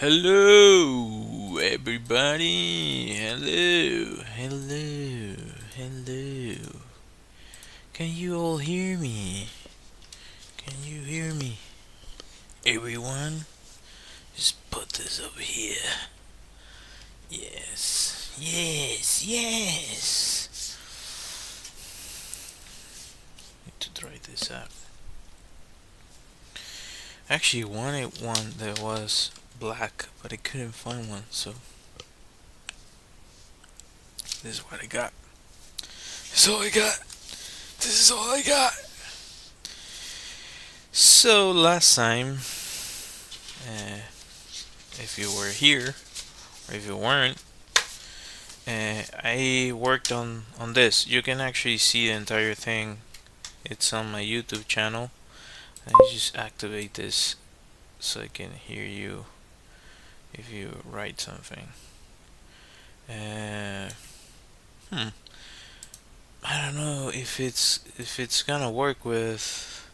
Hello, everybody. Hello. Can you all hear me? Can you hear me? Everyone, just put this over here. Yes. Need to try this out. Actually, wanted one that was black, but I couldn't find one, so this is what I got. This is all I got. This is all I got. So last time, uh, if you were here or if you weren't, I worked on this. You can actually see the entire thing. It's on my YouTube channel. I just activate this so I can hear you if you write something. Uh, hmm. I don't know if it's gonna work with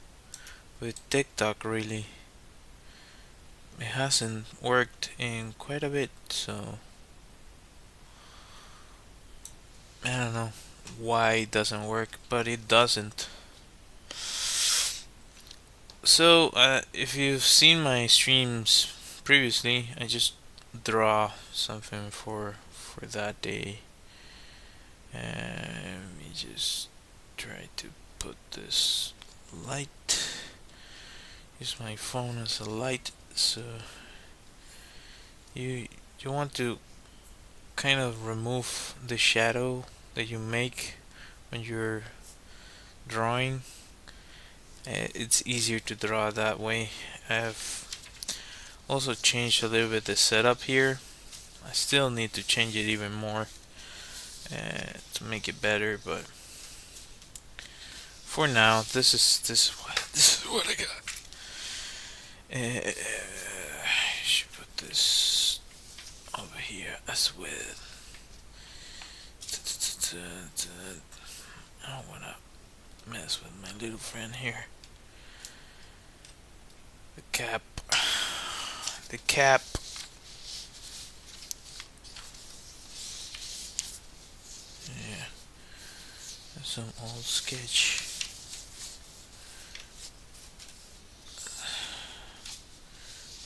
TikTok really. It hasn't worked in quite a bit, so I don't know why it doesn't work, but it doesn't. So, if you've seen my streams previously, I just draw something for that day. And let me just try to put this light. Use my phone as a light, so you want to kind of remove the shadow that you make when you're drawing. It's easier to draw that way. I've also changed a little bit the setup here. I still need to change it even more to make it better, but for now, this is what I got. I should put this over here as well. I don't wanna mess with my little friend here. The cap. The cap. Yeah. That's some old sketch.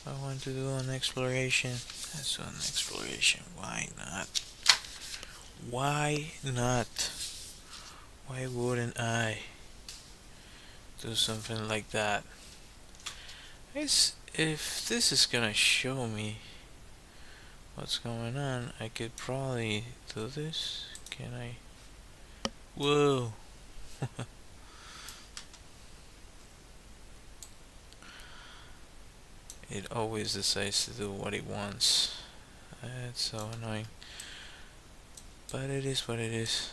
I want to do an exploration. Let's do an exploration. Why not? Why not? Why wouldn't I do something like that? If this is gonna show me what's going on, I could probably do this. Can I? Whoa! It always decides to do what it wants. That's so annoying. But it is what it is.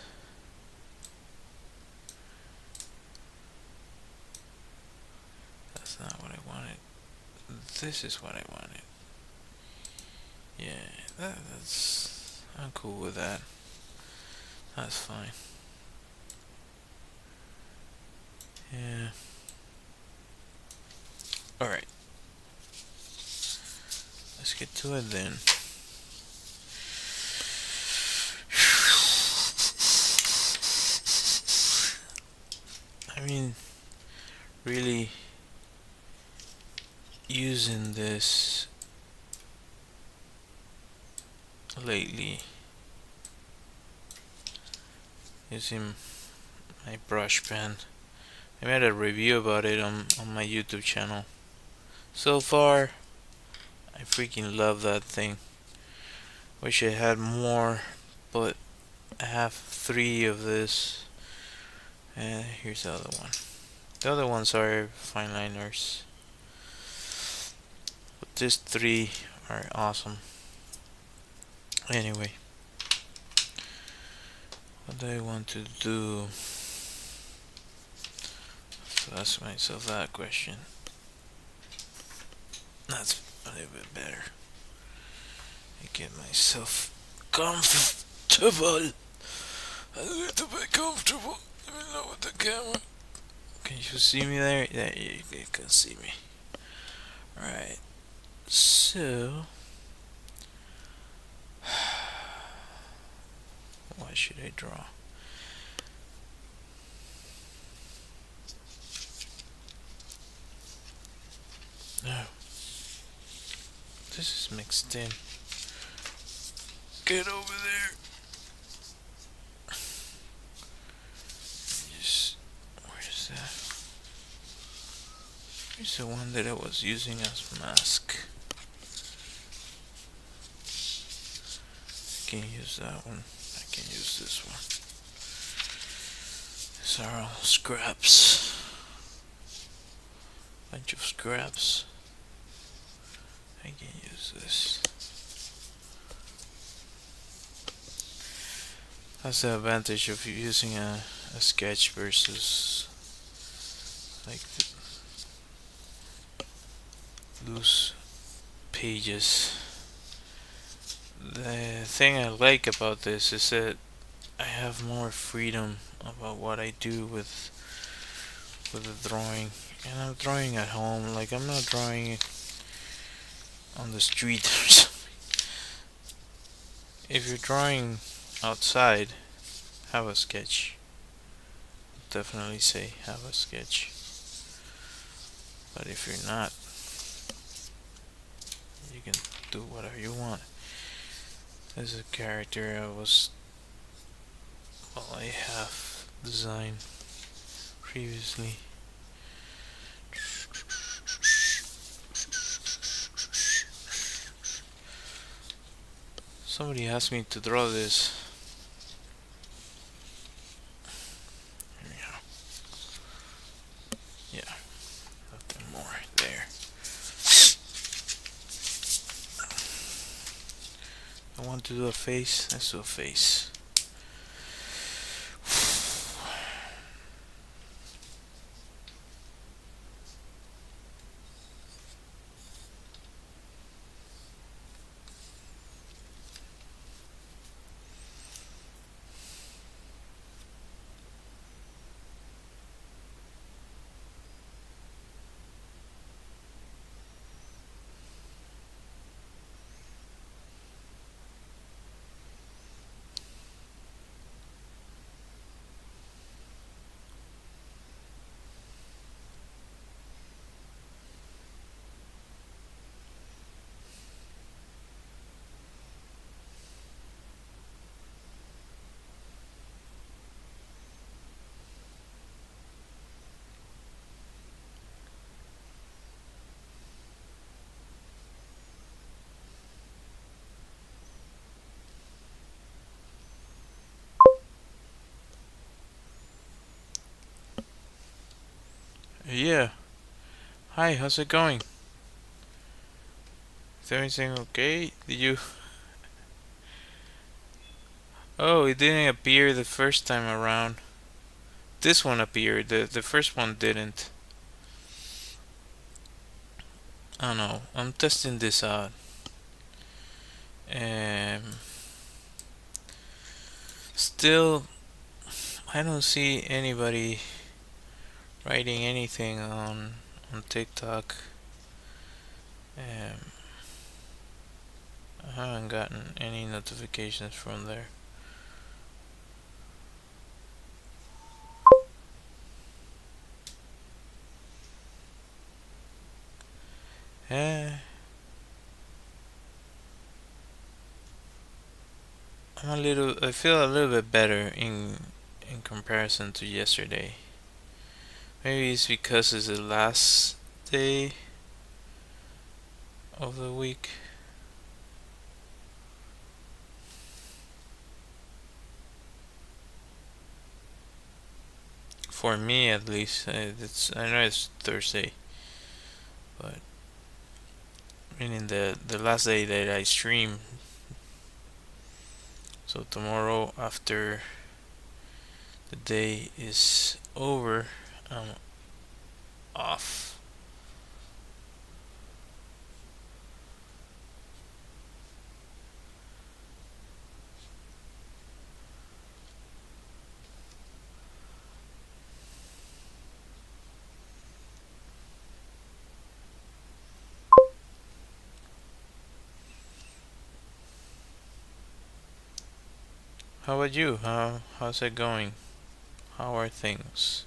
That's not what I wanted. This is what I wanted. Yeah, that's. I'm cool with that. That's fine. Yeah. Alright. Let's get to it then. I mean, really using this lately. Using my brush pen. I made a review about it on my YouTube channel. So far, I freaking love that thing. Wish I had more, but I have 3 of this. And here's the other one. The other ones are fine liners. But these 3 are awesome. Anyway, what do I want to do? So ask myself that question. That's a little bit better. I get myself comfortable. A little bit comfortable. Let me know with the camera. Can you see me there? Yeah, you can see me. Alright. So What should I draw? No. This is mixed in. Get over there. Just, where's that? Here's the one that I was using as mask. I can use that one. I can use this one. These are all scraps. Bunch of scraps. I can use this. That's the advantage of using a sketch versus like loose pages. The thing I like about this is that I have more freedom about what I do with the drawing, and I'm drawing at home. Like, I'm not drawing on the street or something. If you're drawing outside, have a sketch. Definitely say have a sketch. But if you're not, you can do whatever you want. There's a character I have designed previously. Somebody asked me to draw this. Here we go. Yeah, nothing more there. I want to do a face. Let's do a face. Yeah. Hi, how's it going? Is everything okay? Did you... Oh, it didn't appear the first time around. This one appeared. The first one didn't. I don't know. I'm testing this out. Still, I don't see anybody writing anything on TikTok. I haven't gotten any notifications from there. I feel a little bit better in comparison to yesterday. Maybe it's because it's the last day of the week. For me, at least, I know it's Thursday, but meaning the last day that I stream. So tomorrow, after the day is over, I'm off. How about you? How's it going? How are things?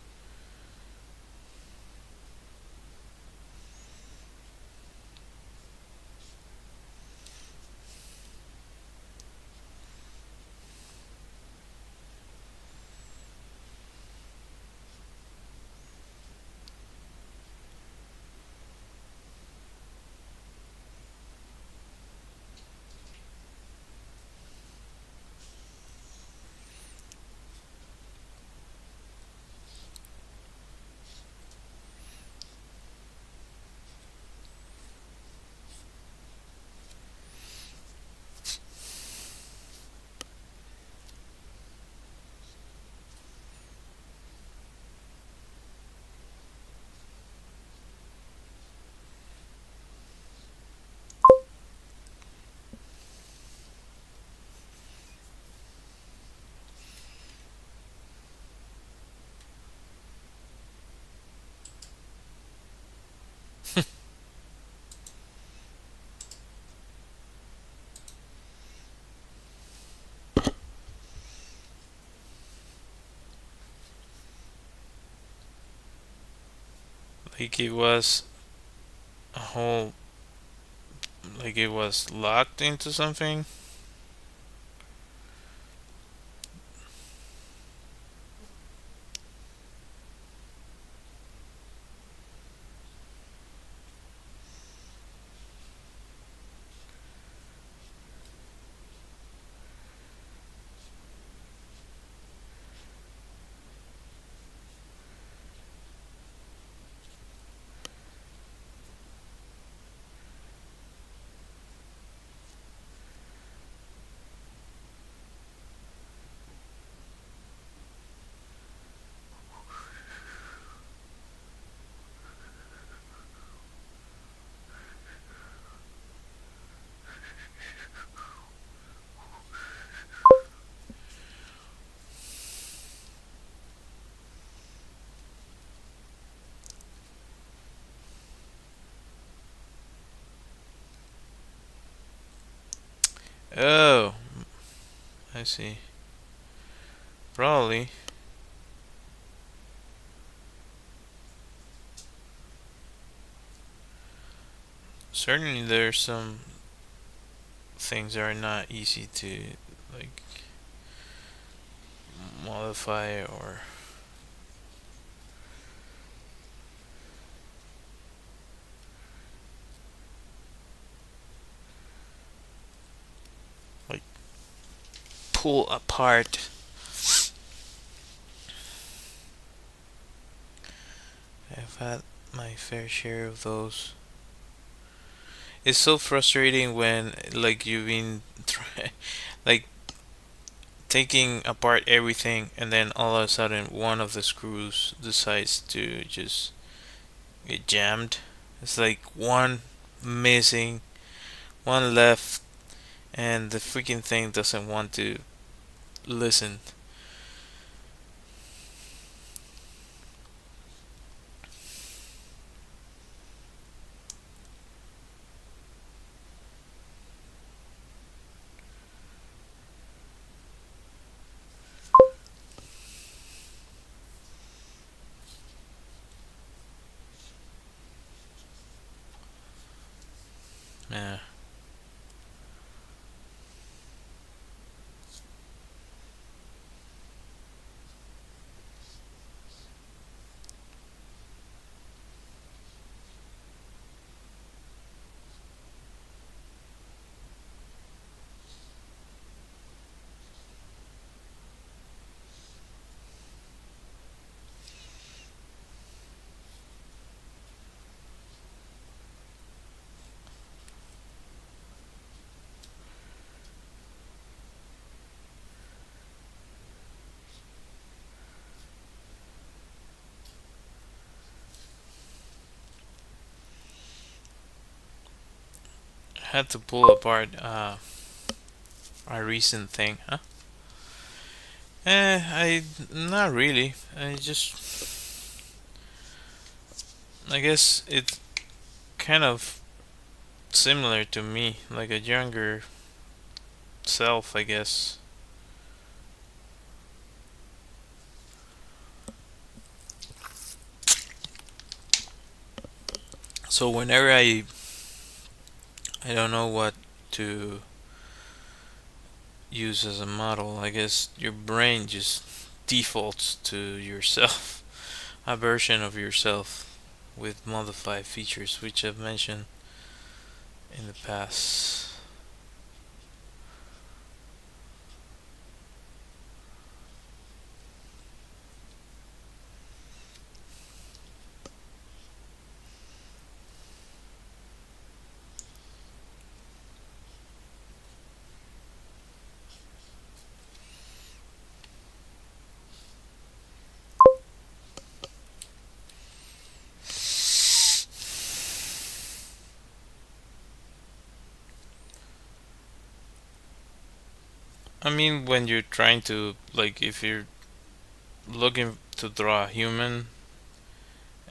Like it was a whole, like it was locked into something. Oh, I see. Probably. Certainly, there's some things that are not easy to like modify or like pull apart. I've had my fair share of those. It's so frustrating when like you've been like taking apart everything and then all of a sudden one of the screws decides to just get jammed. It's like one missing, one left, and the freaking thing doesn't want to listen. Yeah. Had to pull apart a recent thing, huh? I not really. I guess it's kind of similar to me, like a younger self, I guess. So whenever I don't know what to use as a model, I guess your brain just defaults to yourself, a version of yourself with modified features, which I've mentioned in the past. I mean, when you're trying to, like, if you're looking to draw a human,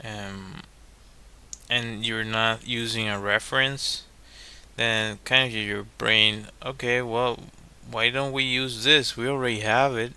um, and you're not using a reference, then kind of your brain, okay, well, why don't we use this? We already have it.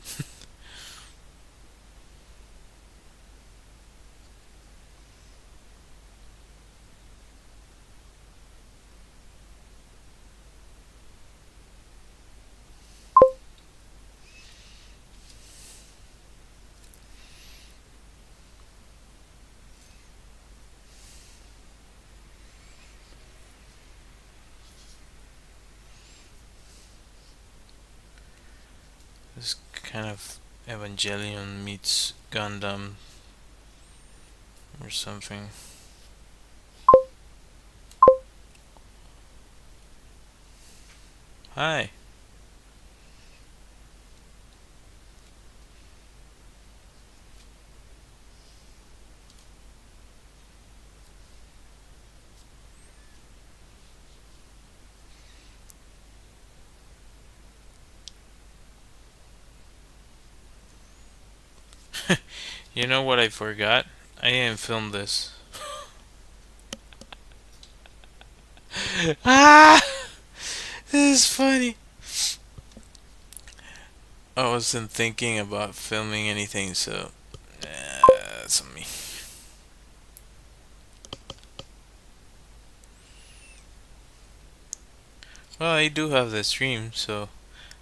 It's kind of Evangelion meets Gundam or something. Hi. You know what I forgot? I didn't film this. Ah! This is funny. I wasn't thinking about filming anything, so that's on me. Well, I do have the stream, so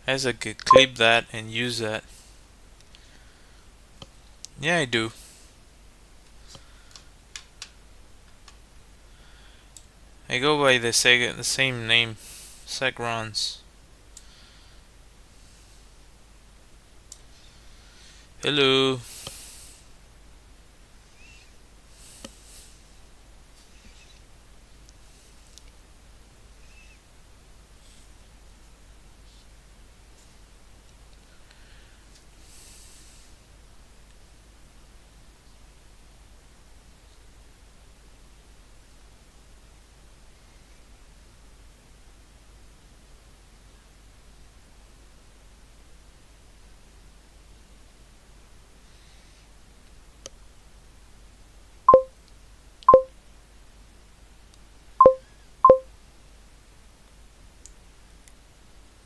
I guess I could clip that and use that. Yeah, I do. I go by the same name, Segrons. Hello.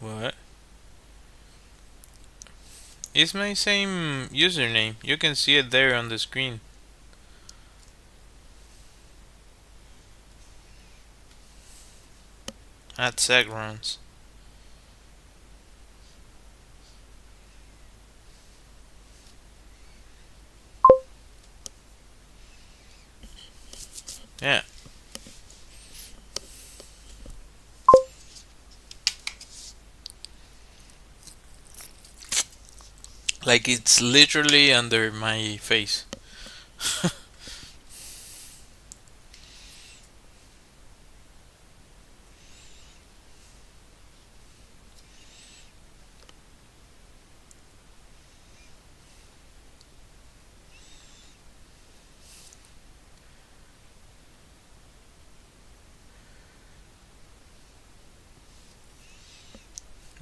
What? It's my same username. You can see it there on the screen. At Segrons. Yeah. Like it's literally under my face.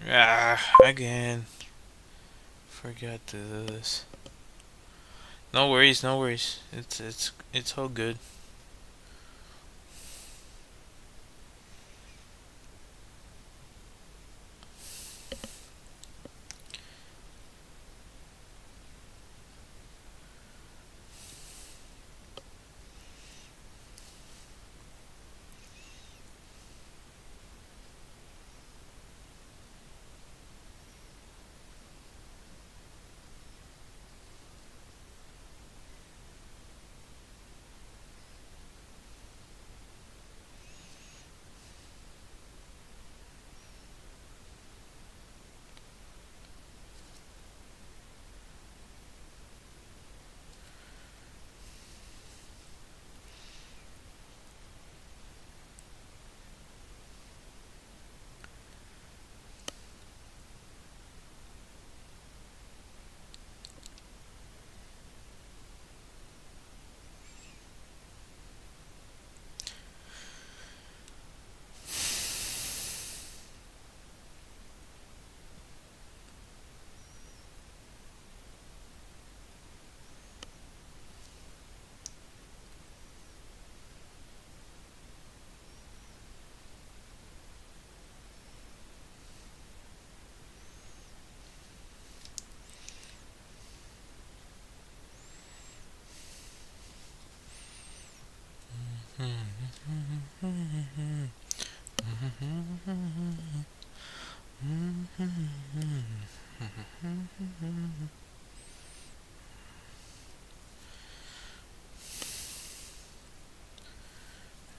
Ah, again. Forgot to do this. No worries, no worries. It's all good.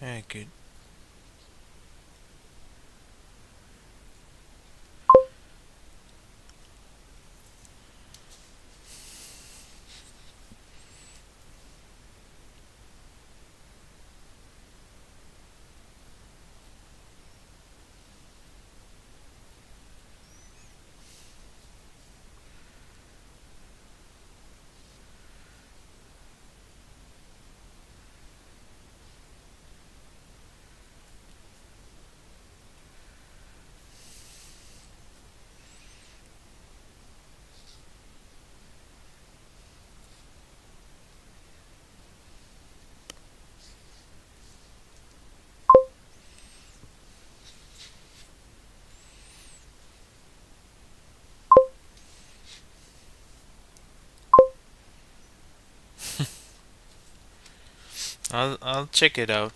Very good. I'll check it out.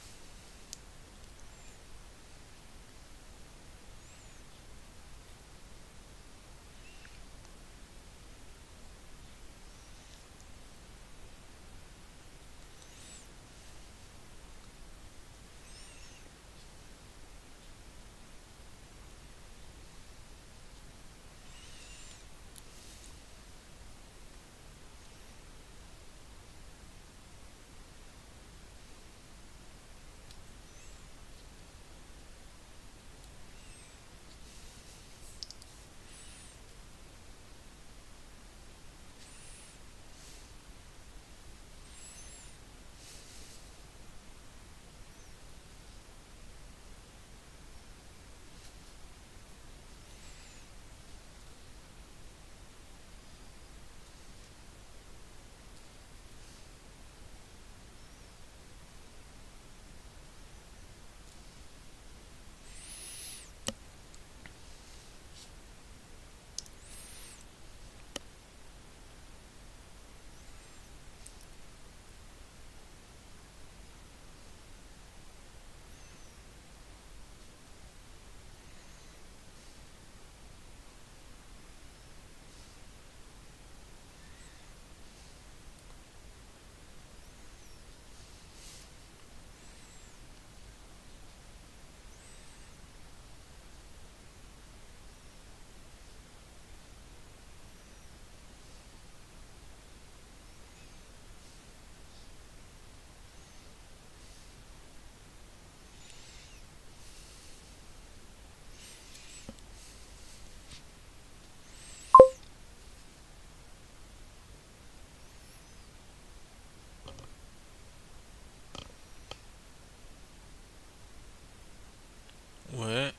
What?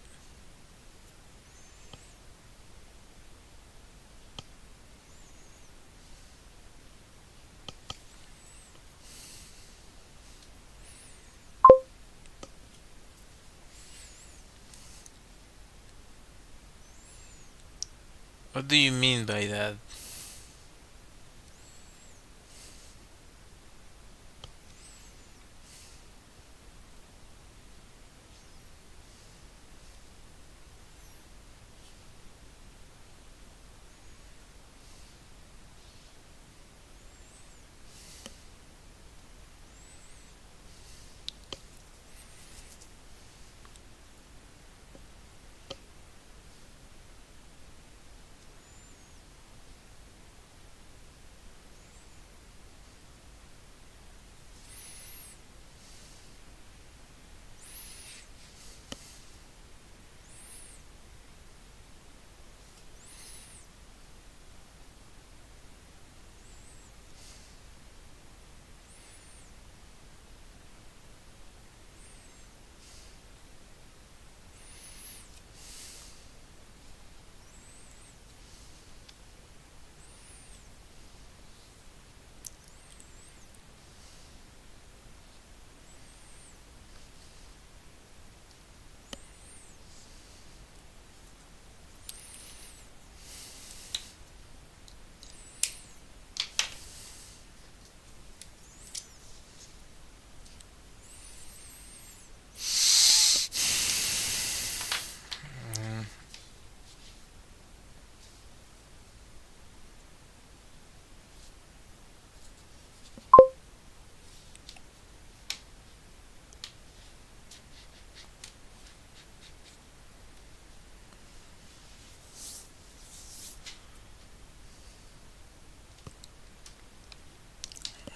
What do you mean by that?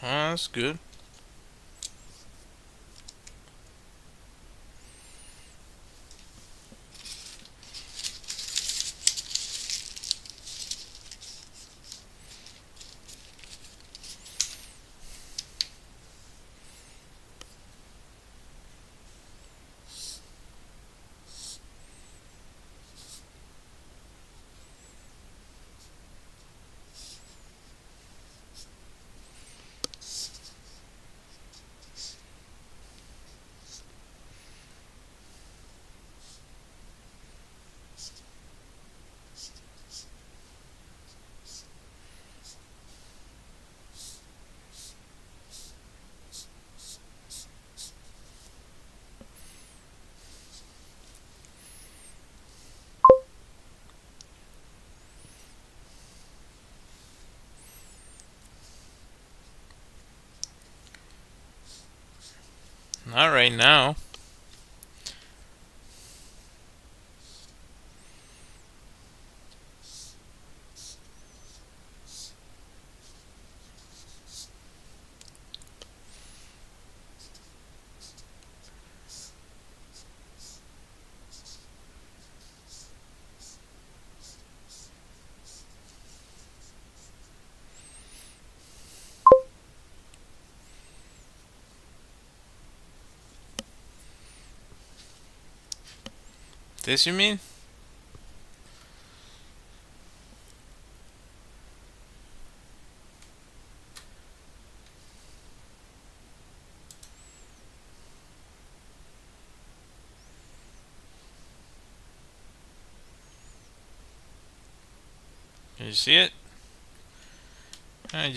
that's good. Not right now. This you mean? Can you see it? I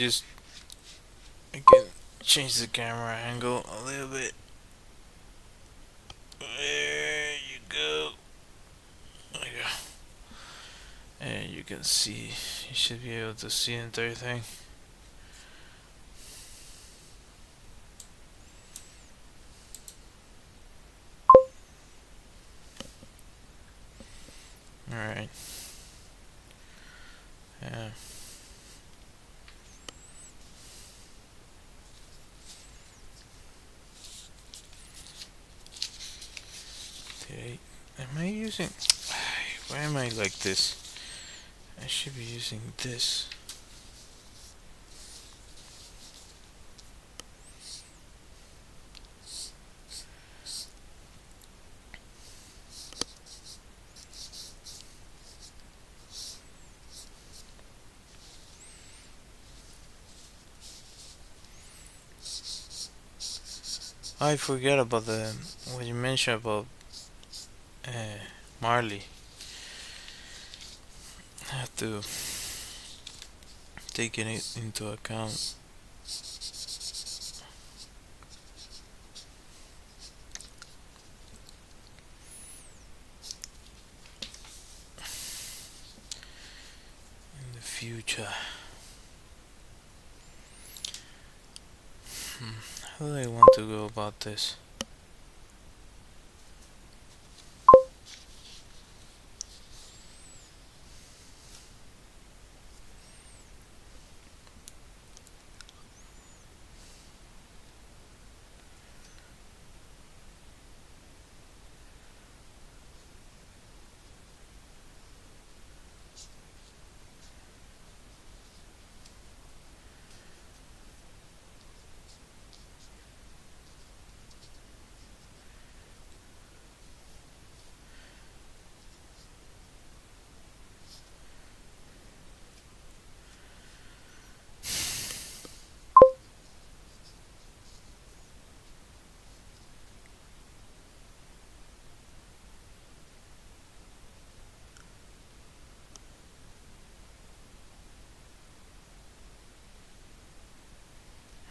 can change the camera angle a little bit. There you go. There you go. And you can see, you should be able to see the entire thing. Alright. Yeah. Am I using... Why am I like this? I should be using this. I forgot about what you mentioned about Marley. I have to take it into account. In the future. How do I want to go about this?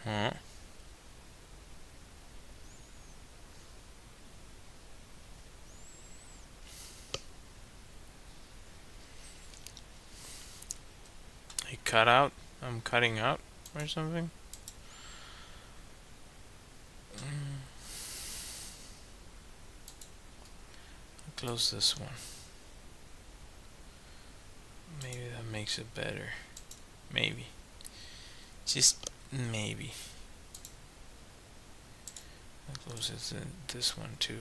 Huh? I cut out? I'm cutting out or something? Close this one. Maybe that makes it better. Maybe. Just maybe. That closes in this one too.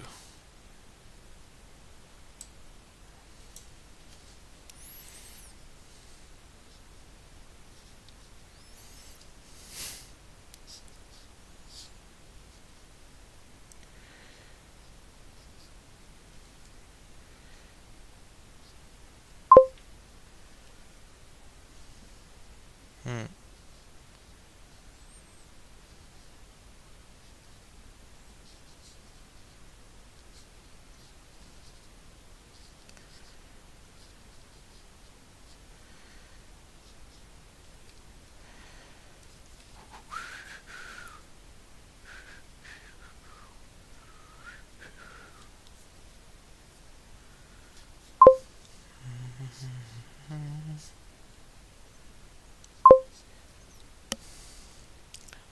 Hmm.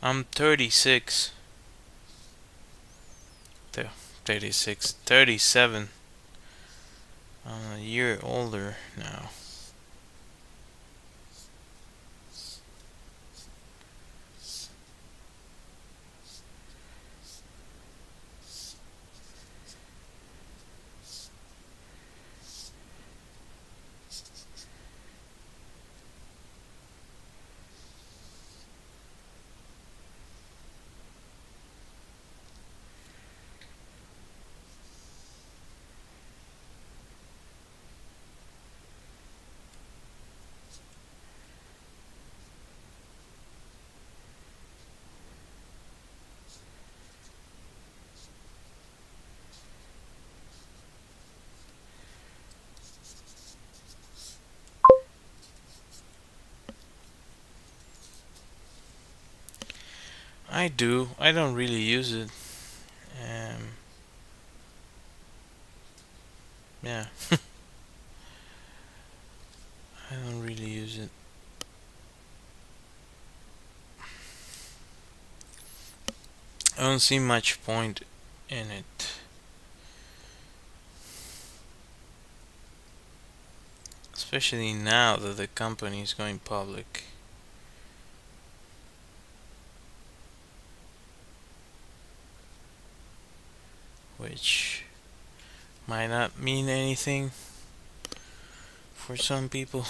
I'm 36. 36. 37. I'm a year older now. I do. I don't really use it. Um, yeah, I don't really use it. I don't see much point in it. Especially now that the company is going public. Which might not mean anything for some people,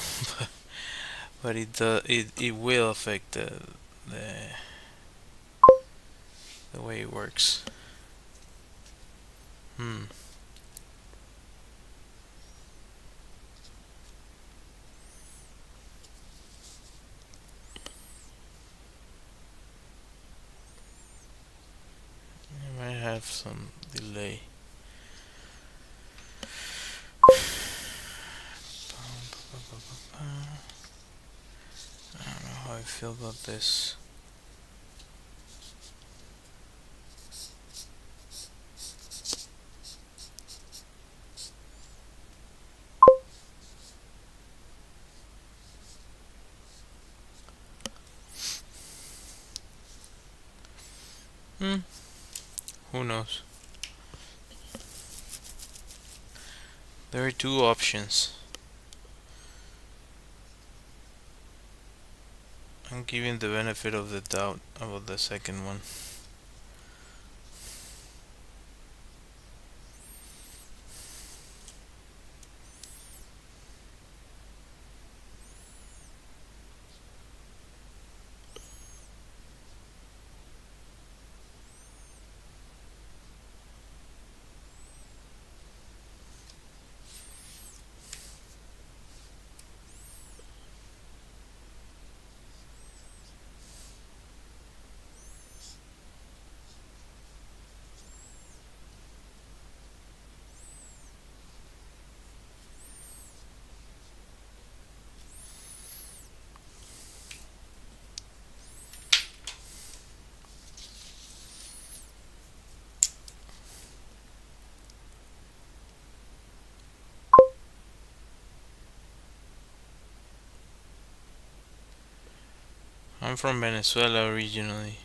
but it will affect the the way it works. Hmm. It might have some delay. I don't know how I feel about this. Hmm. Who knows? There are two options. I'm giving the benefit of the doubt about the second one. I'm from Venezuela originally.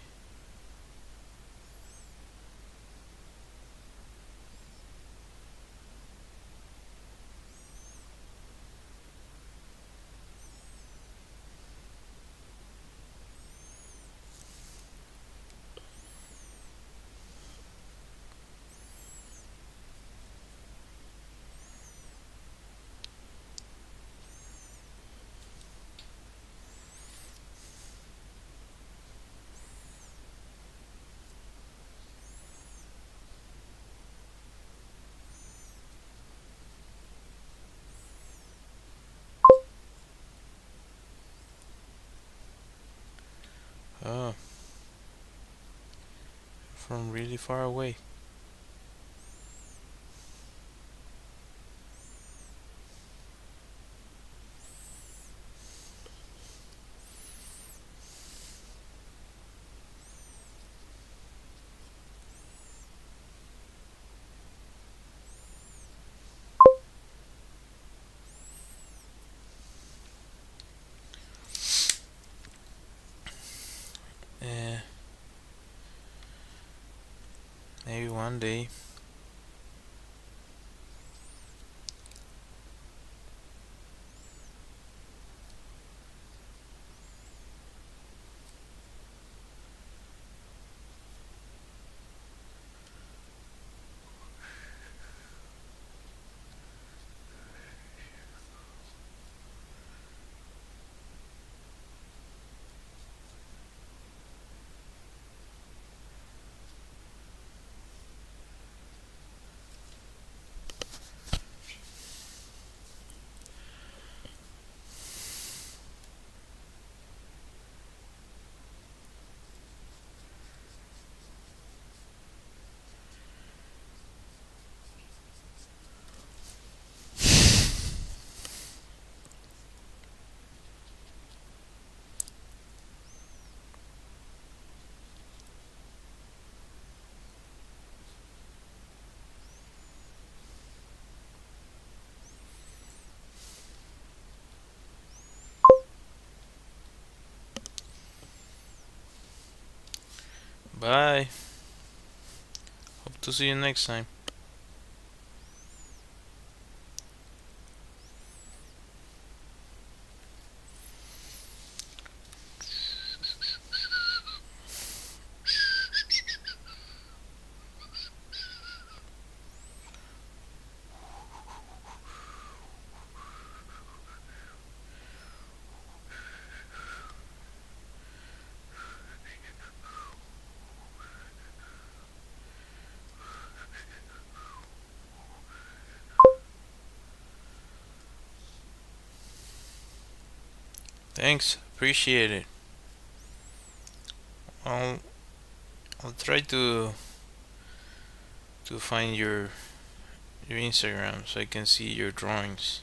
from really far away. Eh, maybe one day. Bye. Hope to see you next time. Thanks. Appreciate it. I'll I'll try to find your Instagram so I can see your drawings.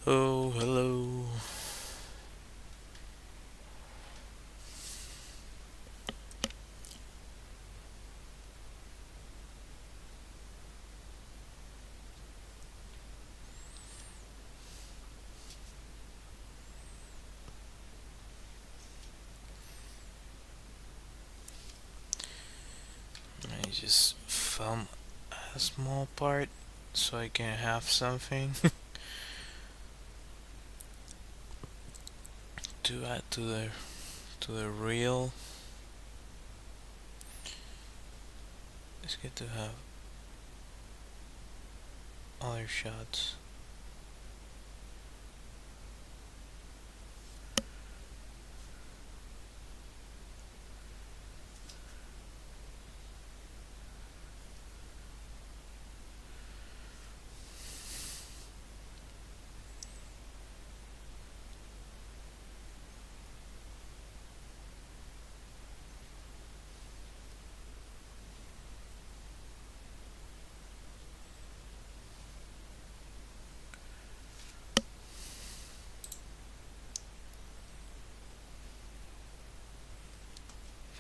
Oh, hello. I just film a small part so I can have something to add to the reel. It's good to have other shots.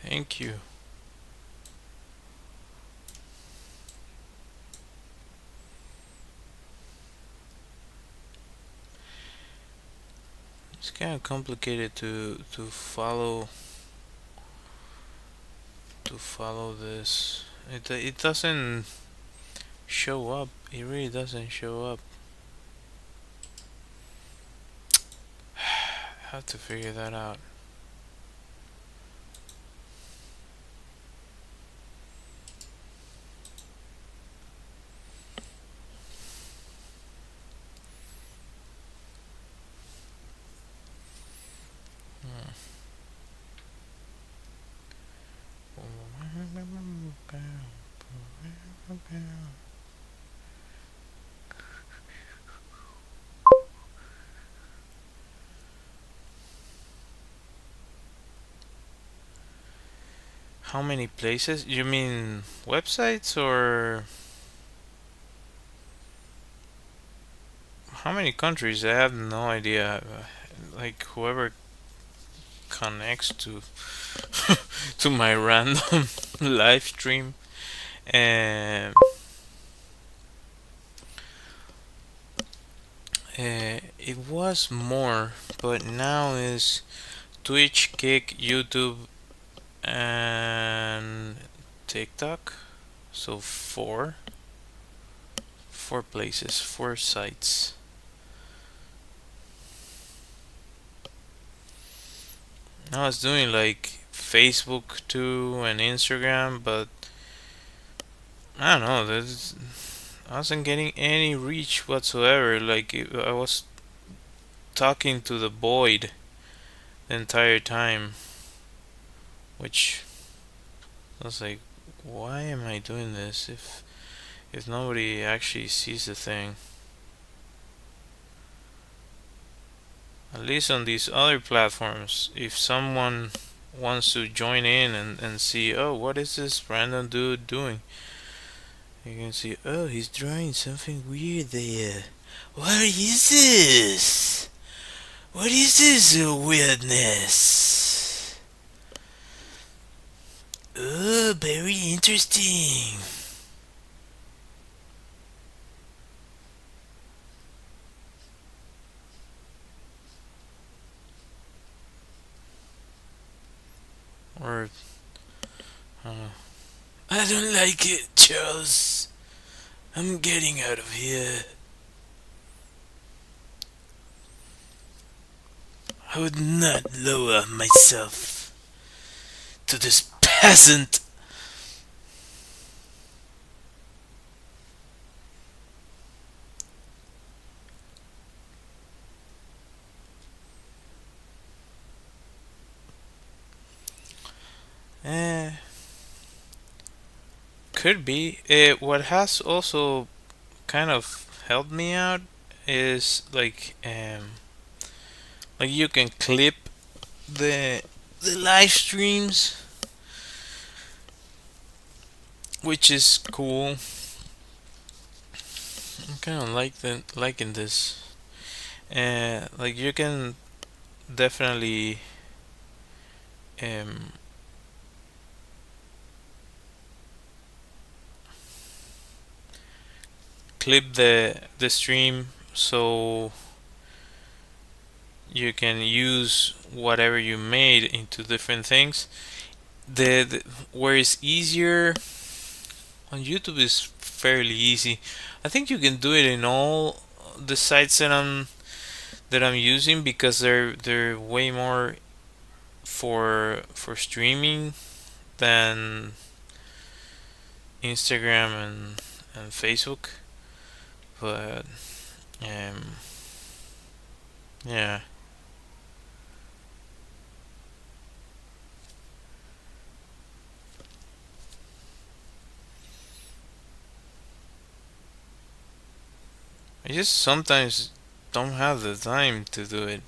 Thank you. It's kind of complicated to follow this. It doesn't show up. It really doesn't show up. I have to figure that out. How many places? You mean websites or how many countries? I have no idea. Like whoever connects to to my random live stream, and it was more, but now is Twitch, Kick, YouTube, and TikTok. So four places, four sites. I was doing like Facebook too and Instagram, but I don't know. I wasn't getting any reach whatsoever. Like I was talking to the void the entire time, which I was like, why am I doing this if nobody actually sees the thing? At least on these other platforms, if someone wants to join in and see, oh, what is this random dude doing? You can see, oh, he's drawing something weird there. What is this? What is this weirdness? Oh, very interesting. Or, I don't like it, Charles. I'm getting out of here. I would not lower myself to this peasant. Eh, could be. What has also kind of helped me out is like you can clip the the live streams, which is cool. I'm kind of liking this. Like you can definitely um clip the stream so you can use whatever you made into different things. The where it's easier on YouTube is fairly easy. I think you can do it in all the sites that I'm using because they're way more for streaming than Instagram and Facebook, but um, yeah. I just sometimes don't have the time to do it.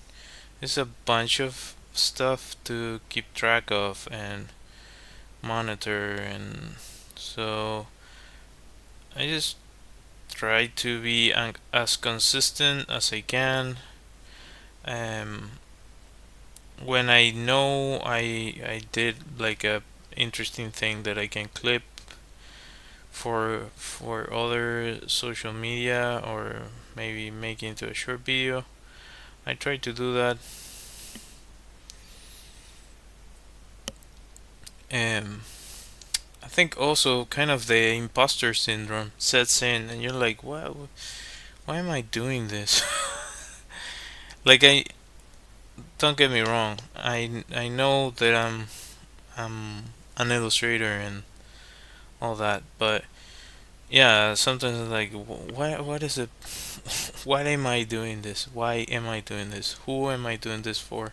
It's a bunch of stuff to keep track of and monitor, and so I just try to be as consistent as I can. Um, when I know I did like a interesting thing that I can clip for other social media or maybe make into a short video, I try to do that. Um, I think also kind of the imposter syndrome sets in, and you're like, why am I doing this? Like I don't get me wrong, I know that I'm an illustrator and all that, but yeah, sometimes it's like, what is it? Why am I doing this? Why am I doing this? Who am I doing this for?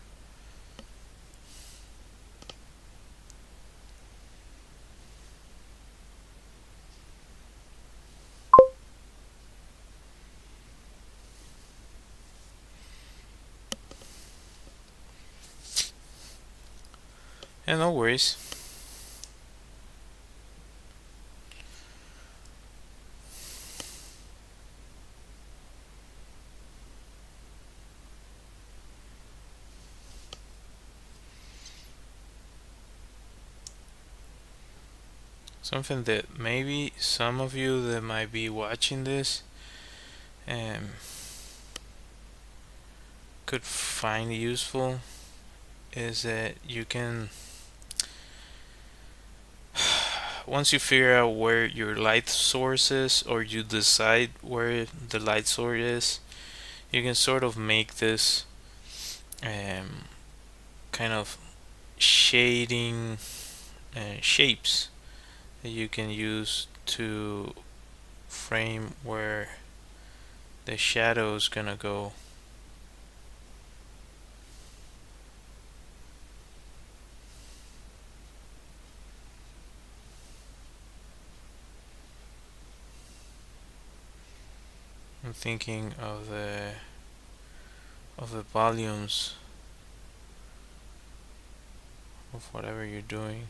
Yeah, no worries. Something that maybe some of you that might be watching this um, could find useful is that you can, once you figure out where your light source is, or you decide where the light source is, you can sort of make this um, kind of shading shapes that you can use to frame where the shadow is gonna go. I'm thinking of the volumes of whatever you're doing.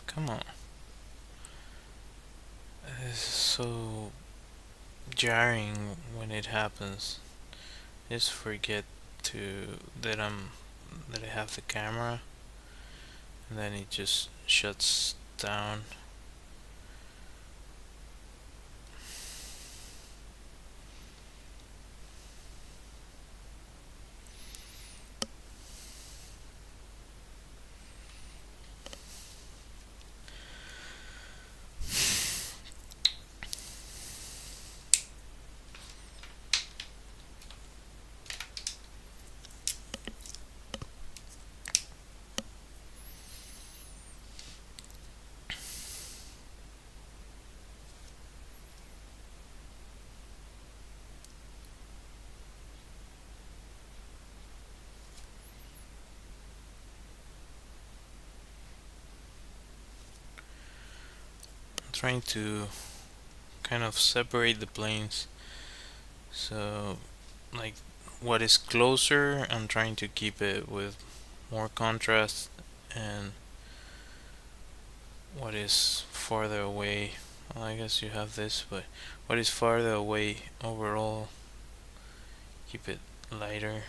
Come on. It's so jarring when it happens. Just forget to that I have the camera, and then it just shuts down. I'm trying to kind of separate the planes. So, like, what is closer, I'm trying to keep it with more contrast, and what is farther away, well, I guess you have this, but What is farther away overall? Keep it lighter.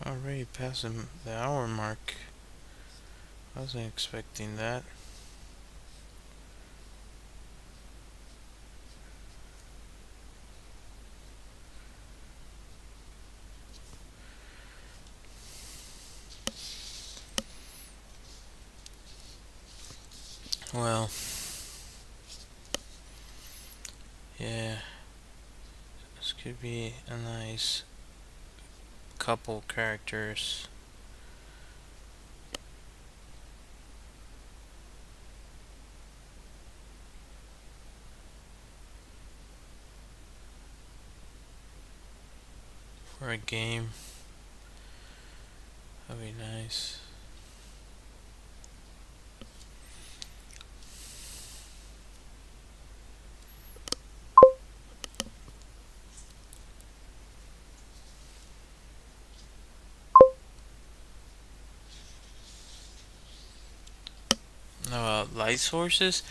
Already passing the hour mark. I wasn't expecting that. Well, yeah, this could be a nice couple characters. For a game. That'd be nice. Light sources.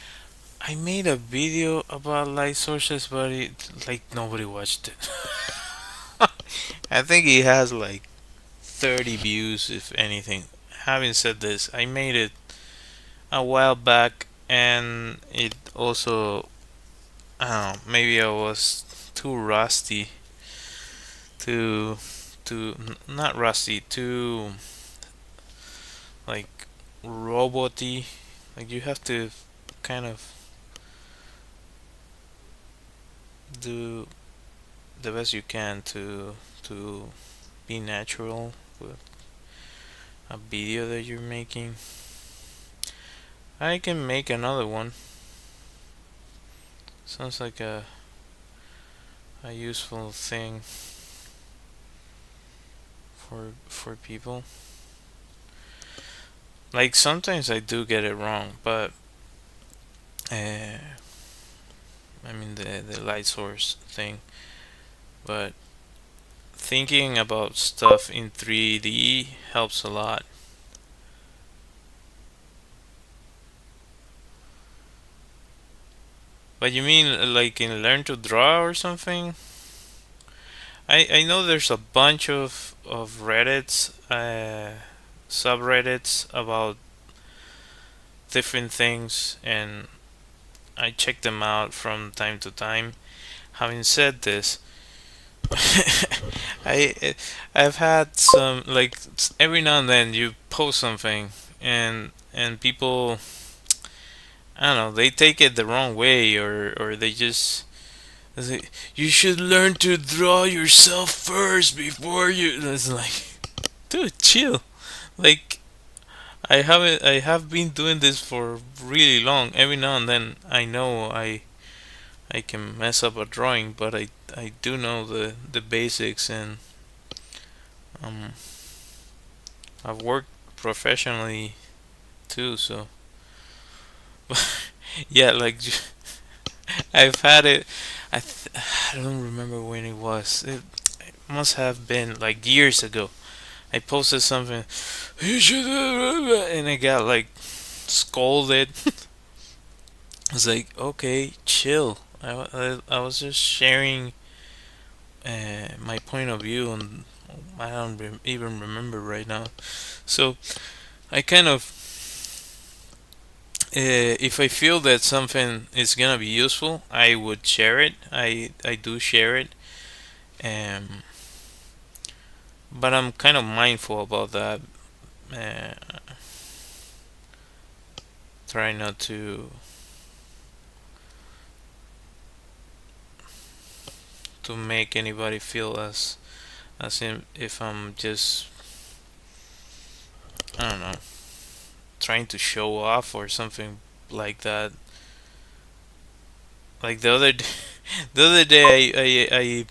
I made a video about light sources, but nobody watched it. I think it has like 30 views, if anything. Having said this, I made it a while back, and it also, I don't know, maybe I was too rusty to not rusty, too like roboty. Like you have to kind of do the best you can to be natural with a video that you're making. I can make another one. Sounds like a useful thing for people. Like sometimes I do get it wrong, but I mean the light source thing. But thinking about stuff in 3D helps a lot. But you mean like in Learn to Draw or something? I know there's a bunch of Reddits, subreddits about different things, and I check them out from time to time. Having said this, I I've had some, like, every now and then you post something, and people, I don't know, they take it the wrong way, or they just say, you should learn to draw yourself first before you. It's like, dude, chill. Like, I have been doing this for really long. Every now and then I know I can mess up a drawing, but I do know the basics, and um I've worked professionally too, so yeah, like, I've had it. I don't remember when it was. It must have been like years ago. I posted something, you should, and I got like scolded. I was like, okay, chill. I was just sharing my point of view, and I don't even remember right now. So I kind of, if I feel that something is gonna be useful, I would share it. I do share it, um, but I'm kind of mindful about that. Uh, Try not to make anybody feel as if I'm just, I don't know, trying to show off or something like that. Like the other day,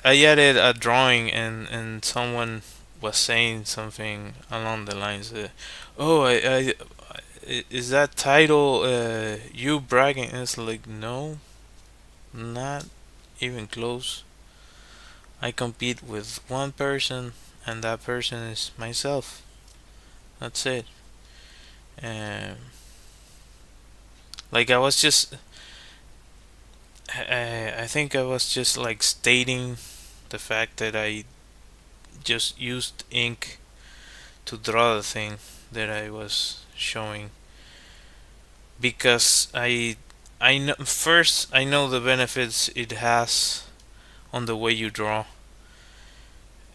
I added a drawing, and someone was saying something along the lines of, "Oh, is that title you bragging?" And it's like, no, not even close. I compete with one person, and that person is myself. That's it. Um, like, I think I was just like stating the fact that I just used ink to draw the thing that I was showing, because I know, first, I know the benefits it has on the way you draw,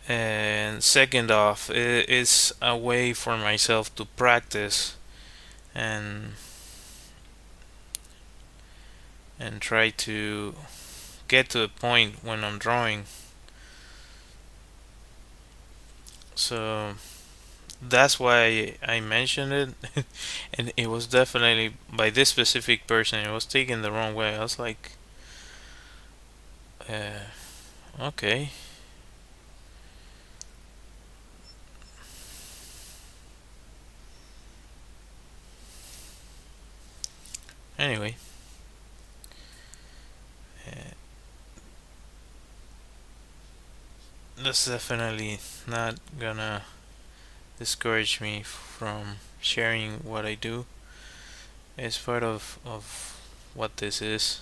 and second off, it is a way for myself to practice and try to get to a point when I'm drawing. So that's why I mentioned it, and it was definitely by this specific person. It was taken the wrong way. I was like, okay. Anyway, uh, that's definitely not gonna discourage me from sharing what I do. It's part of what this is.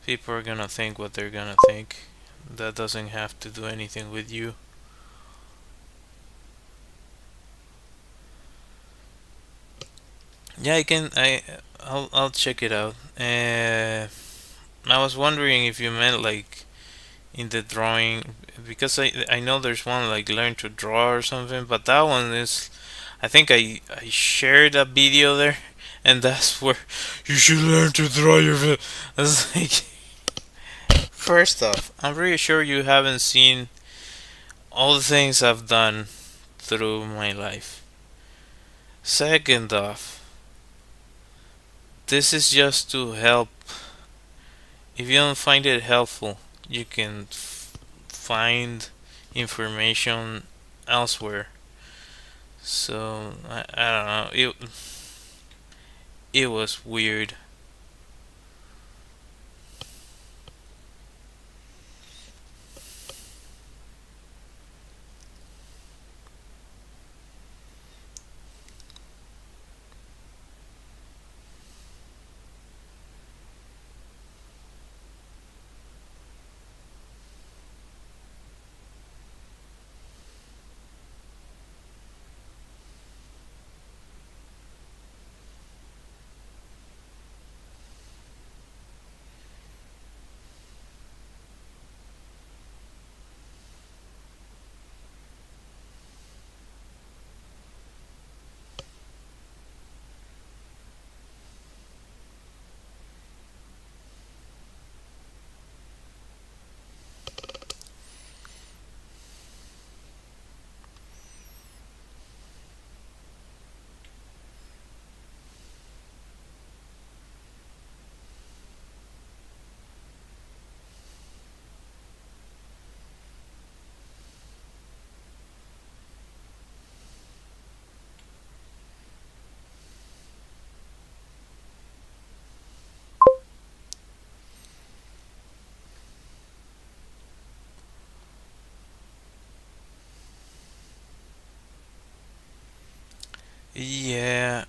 People are gonna think what they're gonna think. That doesn't have to do anything with you. Yeah, I'll check it out. I was wondering if you meant like in the drawing, because I know there's one like learn to draw or something, but that one is, I think I shared a video there, and that's where you should learn to draw your. I was like, first off, I'm pretty sure you haven't seen all the things I've done through my life. Second off, this is just to help. If you don't find it helpful, you can find information elsewhere. So I don't know. It was weird. Yeah,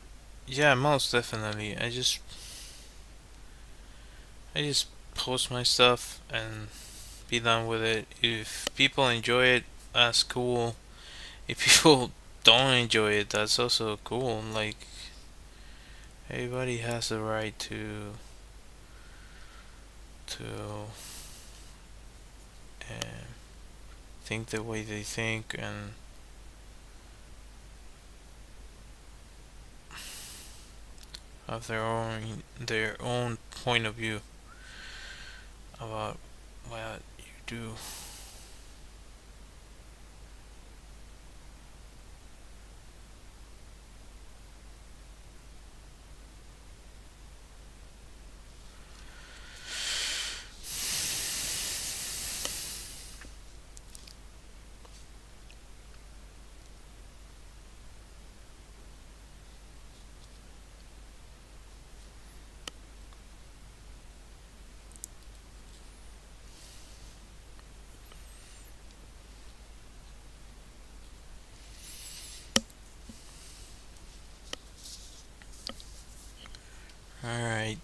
yeah, most definitely. I just post my stuff and be done with it. If people enjoy it, that's cool. If people don't enjoy it, that's also cool. Like everybody has the right to uh, think the way they think and have their own point of view about what you do. All right.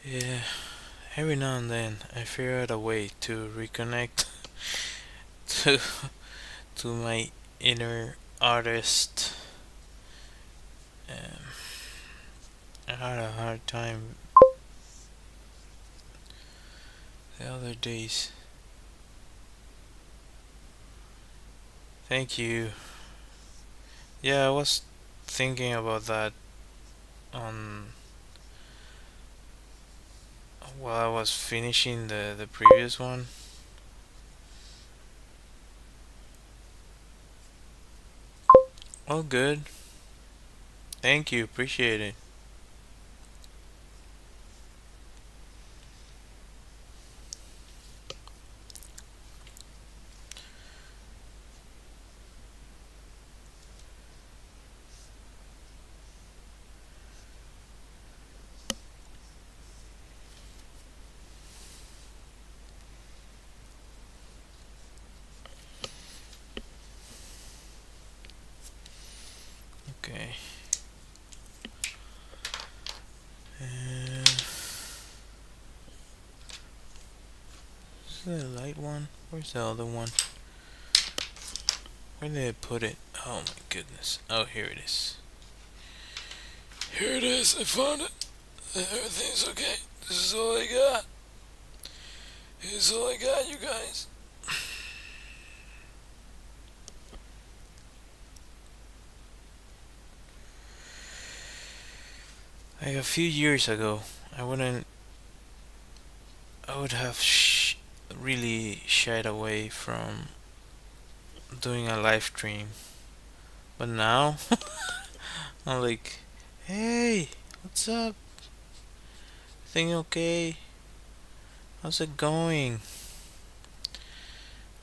Yeah, every now and then I figure out a way to reconnect to to my inner artist. Um, I had a hard time the other days. Thank you. Yeah, I was thinking about that on while I was finishing the previous one. Oh, good. Thank you. Appreciate it. Okay. Is the light one? Where's the other one? Where did I put it? Oh my goodness. Oh, here it is. Here it is. I found it. Everything's okay. This is all I got. This is all I got, you guys. Like a few years ago, I wouldn't. I would have really shied away from doing a live stream. But now, I'm like, hey, what's up? Everything okay? How's it going?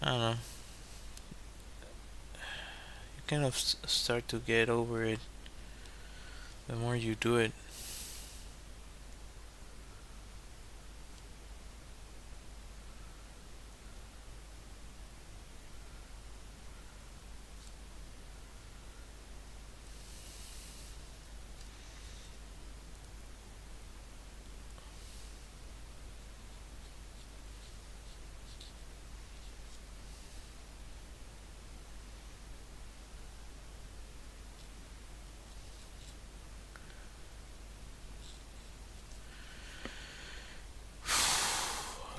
I don't know. You kind of start to get over it the more you do it.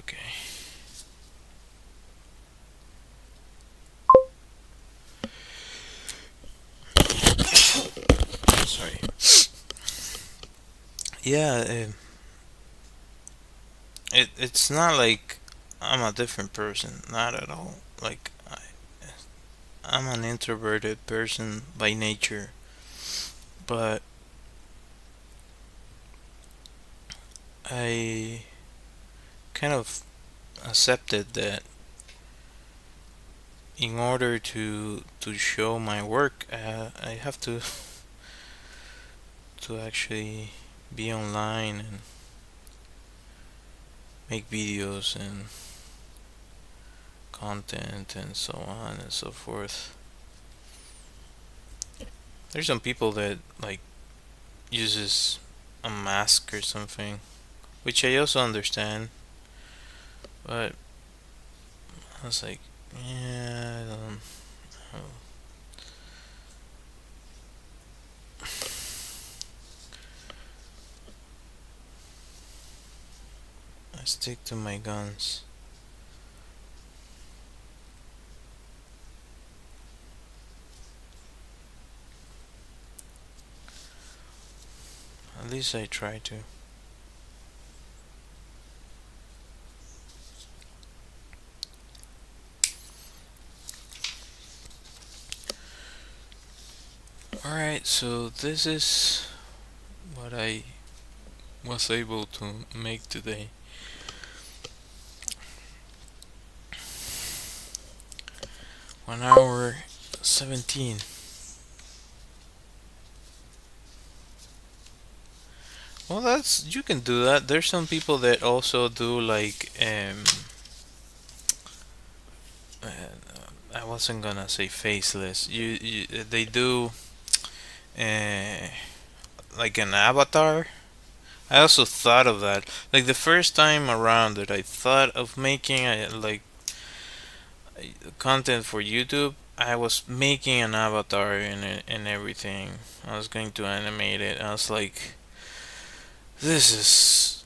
Okay. Sorry. Yeah, it's not like I'm a different person. Not at all. Like I'm an introverted person by nature, but I kind of accepted that in order to show my work, I have to actually be online and make videos and content and so on and so forth. There's some people that like uses a mask or something, which I also understand, but I was like, yeah, I don't know. I stick to my guns. At least I try to. Alright, so this is what I was able to make today. One hour 17. Well, that's you can do that. There's some people that also do like uh, I wasn't gonna say faceless. You they do uh, like an avatar. I also thought of that. Like the first time around that I thought of making like content for YouTube, I was making an avatar and everything. I was going to animate it. I was like, this is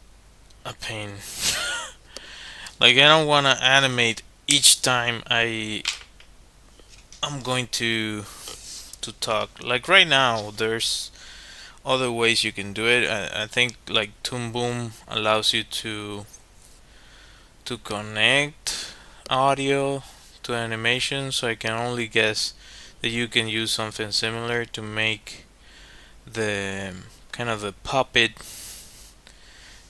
a pain. Like I don't want to animate each time I'm going to talk. Like right now, there's other ways you can do it. I think like Toon Boom allows you to connect audio to animation, so I can only guess that you can use something similar to make the kind of the puppet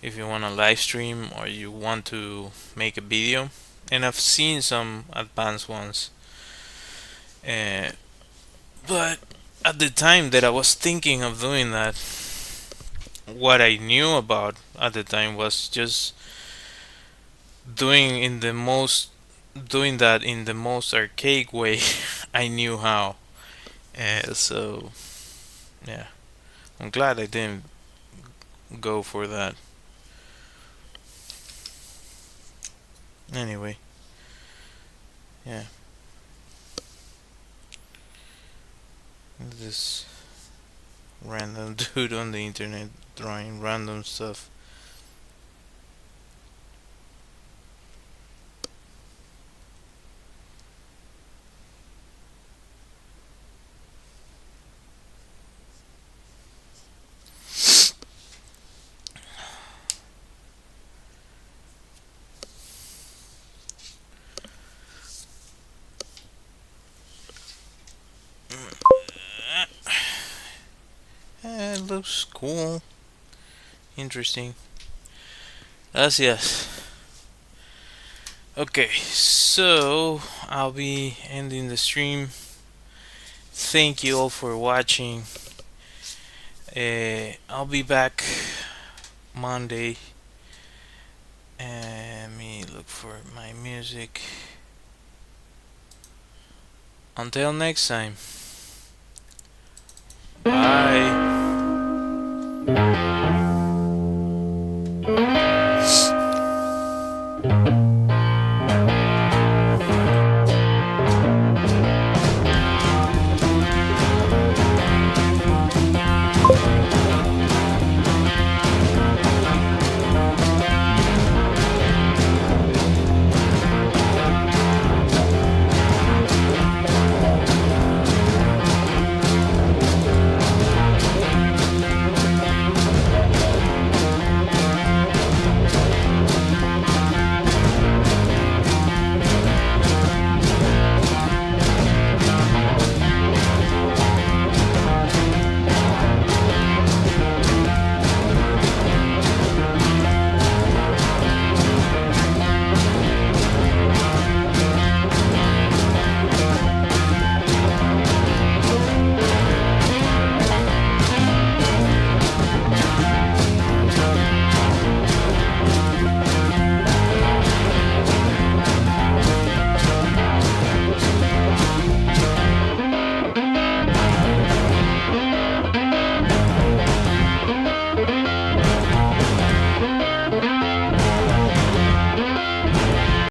if you want to live stream or you want to make a video. And I've seen some advanced ones, uh, but at the time that I was thinking of doing that, what I knew about at the time was just doing in the most doing that in the most archaic way I knew how. So yeah, I'm glad I didn't go for that. Anyway, yeah, this random dude on the internet drawing random stuff. It looks cool, interesting. Gracias. Okay, so I'll be ending the stream. Thank you all for watching. I'll be back Monday. Let me look for my music. Until next time.